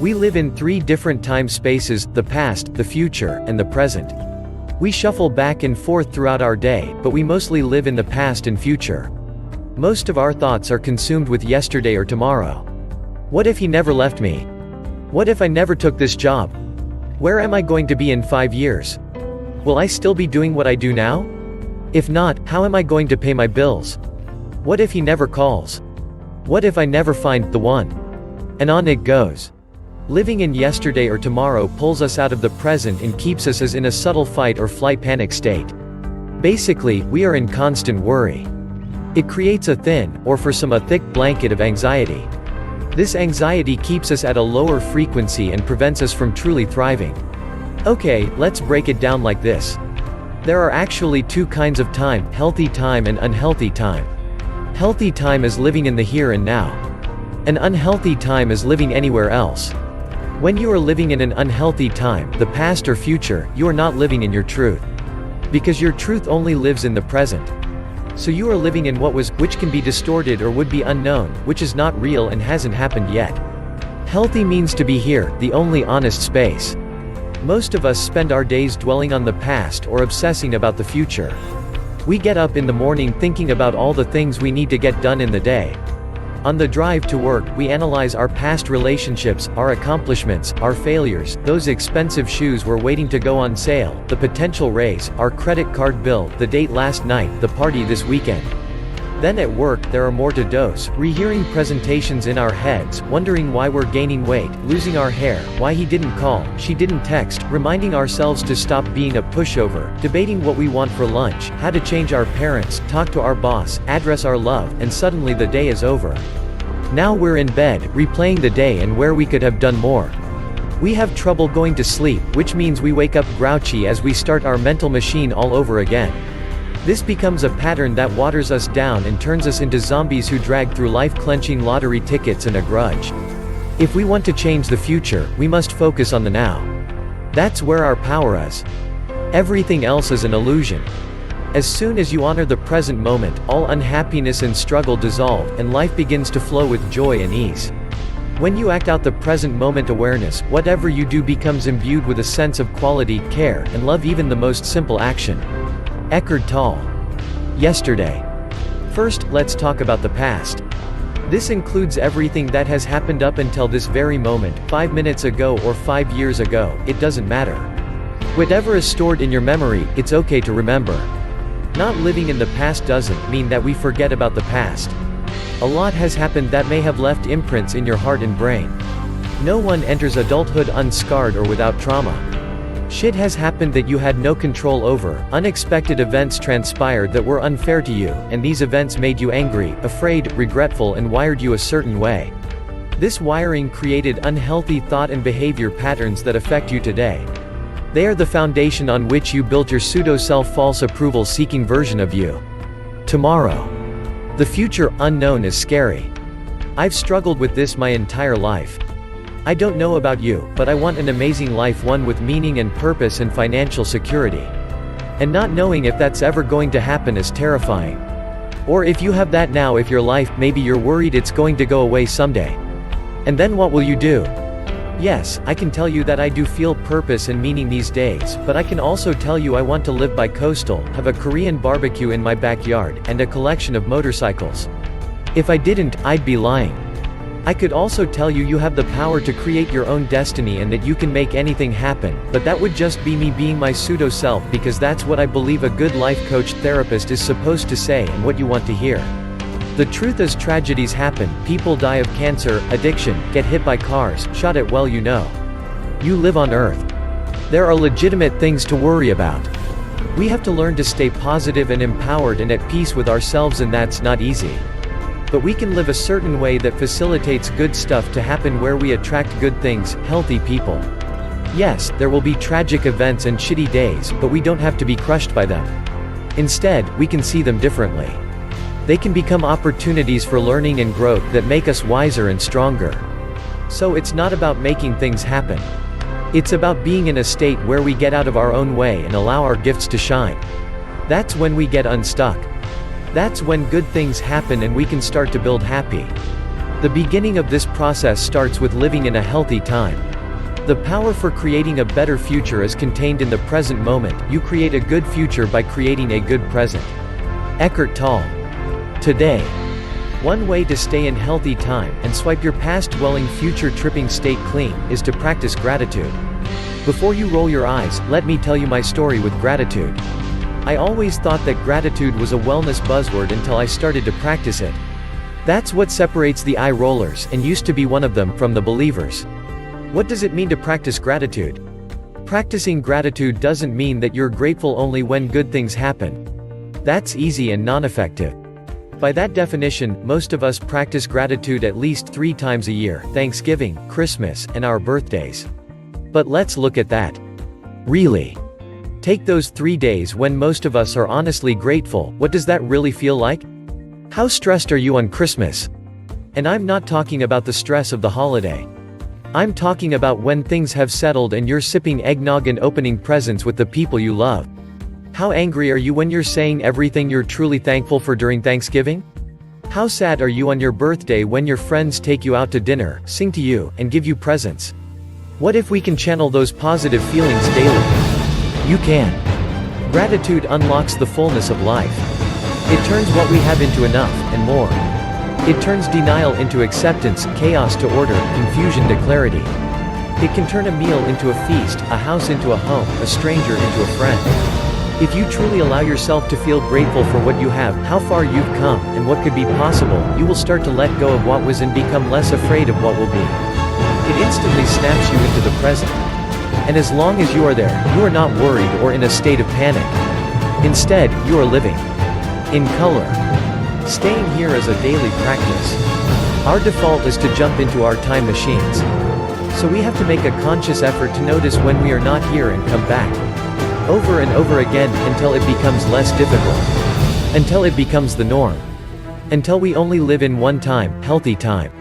We live in 3 different time spaces: the past, the future, and the present. We shuffle back and forth throughout our day, but we mostly live in the past and future. Most of our thoughts are consumed with yesterday or tomorrow. What if he never left me? What if I never took this job? Where am I going to be in 5 years? Will I still be doing what I do now? If not, how am I going to pay my bills? What if he never calls? What if I never find the one? And on it goes. Living in yesterday or tomorrow pulls us out of the present and keeps us as in a subtle fight or flight panic state. Basically, we are in constant worry. It creates a thin, or for some a thick blanket of anxiety. This anxiety keeps us at a lower frequency and prevents us from truly thriving. Okay, let's break it down like this. There are actually 2 kinds of time: healthy time and unhealthy time. Healthy time is living in the here and now. An unhealthy time is living anywhere else. When you are living in an unhealthy time, the past or future, you are not living in your truth. Because your truth only lives in the present. So you are living in what was, which can be distorted or would be unknown, which is not real and hasn't happened yet. Healthy means to be here, the only honest space. Most of us spend our days dwelling on the past or obsessing about the future. We get up in the morning thinking about all the things we need to get done in the day. On the drive to work, we analyze our past relationships, our accomplishments, our failures, those expensive shoes were waiting to go on sale, the potential raise, our credit card bill, the date last night, the party this weekend. Then at work, there are more to dose, rehearing presentations in our heads, wondering why we're gaining weight, losing our hair, why he didn't call, she didn't text, reminding ourselves to stop being a pushover, debating what we want for lunch, how to change our parents, talk to our boss, address our love, and suddenly the day is over. Now we're in bed, replaying the day and where we could have done more. We have trouble going to sleep, which means we wake up grouchy as we start our mental machine all over again. This becomes a pattern that waters us down and turns us into zombies who drag through life clenching lottery tickets and a grudge. If we want to change the future, we must focus on the now. That's where our power is. Everything else is an illusion. As soon as you honor the present moment, all unhappiness and struggle dissolve, and life begins to flow with joy and ease. When you act out the present moment awareness, whatever you do becomes imbued with a sense of quality, care, and love, even the most simple action. Eckhart Tolle. Yesterday. First, let's talk about the past. This includes everything that has happened up until this very moment, 5 minutes ago or 5 years ago, it doesn't matter. Whatever is stored in your memory, it's okay to remember. Not living in the past doesn't mean that we forget about the past. A lot has happened that may have left imprints in your heart and brain. No one enters adulthood unscarred or without trauma. Shit has happened that you had no control over, unexpected events transpired that were unfair to you, and these events made you angry, afraid, regretful, and wired you a certain way. This wiring created unhealthy thought and behavior patterns that affect you today. They are the foundation on which you built your pseudo-self false approval-seeking version of you. Tomorrow. The future, unknown, is scary. I've struggled with this my entire life. I don't know about you, but I want an amazing life, one with meaning and purpose and financial security. And not knowing if that's ever going to happen is terrifying. Or if you have that now, if your life, maybe you're worried it's going to go away someday. And then what will you do? Yes, I can tell you that I do feel purpose and meaning these days, but I can also tell you I want to live by coastal, have a Korean barbecue in my backyard, and a collection of motorcycles. If I didn't, I'd be lying. I could also tell you you have the power to create your own destiny and that you can make anything happen, but that would just be me being my pseudo-self, because that's what I believe a good life coach therapist is supposed to say and what you want to hear. The truth is, tragedies happen, people die of cancer, addiction, get hit by cars, shot at. Well, you know. You live on Earth. There are legitimate things to worry about. We have to learn to stay positive and empowered and at peace with ourselves, and that's not easy. But we can live a certain way that facilitates good stuff to happen, where we attract good things, healthy people. Yes, there will be tragic events and shitty days, but we don't have to be crushed by them. Instead, we can see them differently. They can become opportunities for learning and growth that make us wiser and stronger. So it's not about making things happen. It's about being in a state where we get out of our own way and allow our gifts to shine. That's when we get unstuck. That's when good things happen and we can start to build happy, The beginning of this process starts with living in a healthy time. The power for creating a better future is contained in the present moment. You create a good future by creating a good present. Eckhart Tolle. Today. One way to stay in healthy time and swipe your past dwelling future tripping state clean is to practice gratitude. Before you roll your eyes, let me tell you my story with gratitude. I always thought that gratitude was a wellness buzzword until I started to practice it. That's what separates the eye rollers, and used to be one of them, from the believers. What does it mean to practice gratitude? Practicing gratitude doesn't mean that you're grateful only when good things happen. That's easy and non-effective. By that definition, most of us practice gratitude at least 3 times a year: Thanksgiving, Christmas, and our birthdays. But let's look at that. Really? Take those 3 days when most of us are honestly grateful. What does that really feel like? How stressed are you on Christmas? And I'm not talking about the stress of the holiday. I'm talking about when things have settled and you're sipping eggnog and opening presents with the people you love. How angry are you when you're saying everything you're truly thankful for during Thanksgiving? How sad are you on your birthday when your friends take you out to dinner, sing to you, and give you presents? What if we can channel those positive feelings daily? You can. Gratitude unlocks the fullness of life. It turns what we have into enough, and more. It turns denial into acceptance, chaos to order, confusion to clarity. It can turn a meal into a feast, a house into a home, a stranger into a friend. If you truly allow yourself to feel grateful for what you have, how far you've come, and what could be possible, you will start to let go of what was and become less afraid of what will be. It instantly snaps you into the present. And as long as you are there, you are not worried or in a state of panic. Instead, you are living in color. Staying here is a daily practice. Our default is to jump into our time machines. So we have to make a conscious effort to notice when we are not here and come back. Over and over again, until it becomes less difficult. Until it becomes the norm. Until we only live in one time, healthy time.